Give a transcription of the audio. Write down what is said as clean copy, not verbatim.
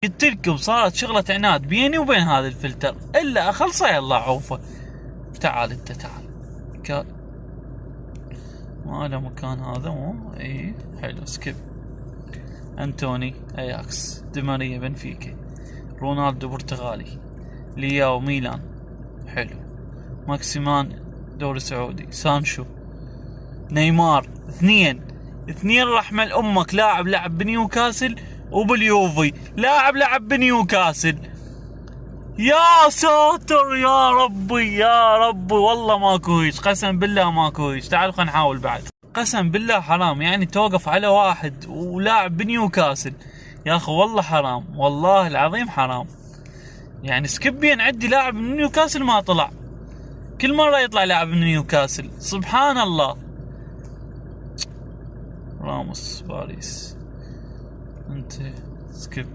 قلت لكم صارت شغلة عناد بيني وبين هذا الفلتر، الا اخلصه يلا عوفه. تعال انت تعال. ما له مكان هذا مو اي حلو. سكيب. انتوني اياكس، دي ماريا بنفيكا، رونالدو برتغالي، لياو ميلان حلو، ماكسيمان دوري سعودي، سانشو، نيمار. اثنين رحمة امك، لاعب لعب بنيوكاسل وباليوفي، لاعب لعب بنيوكاسل. يا ساتر يا ربي يا ربي، والله ماكو هيج، قسم بالله ماكو هيج. تعالوا خلينا نحاول بعد. قسم بالله حرام يعني توقف على واحد ولاعب بنيوكاسل يا اخي، والله حرام، والله العظيم حرام. يعني سكبين عندي لاعب من نيوكاسل ما طلع، كل مرة يطلع لاعب من نيوكاسل، سبحان الله. راموس باريس، انت سكيب.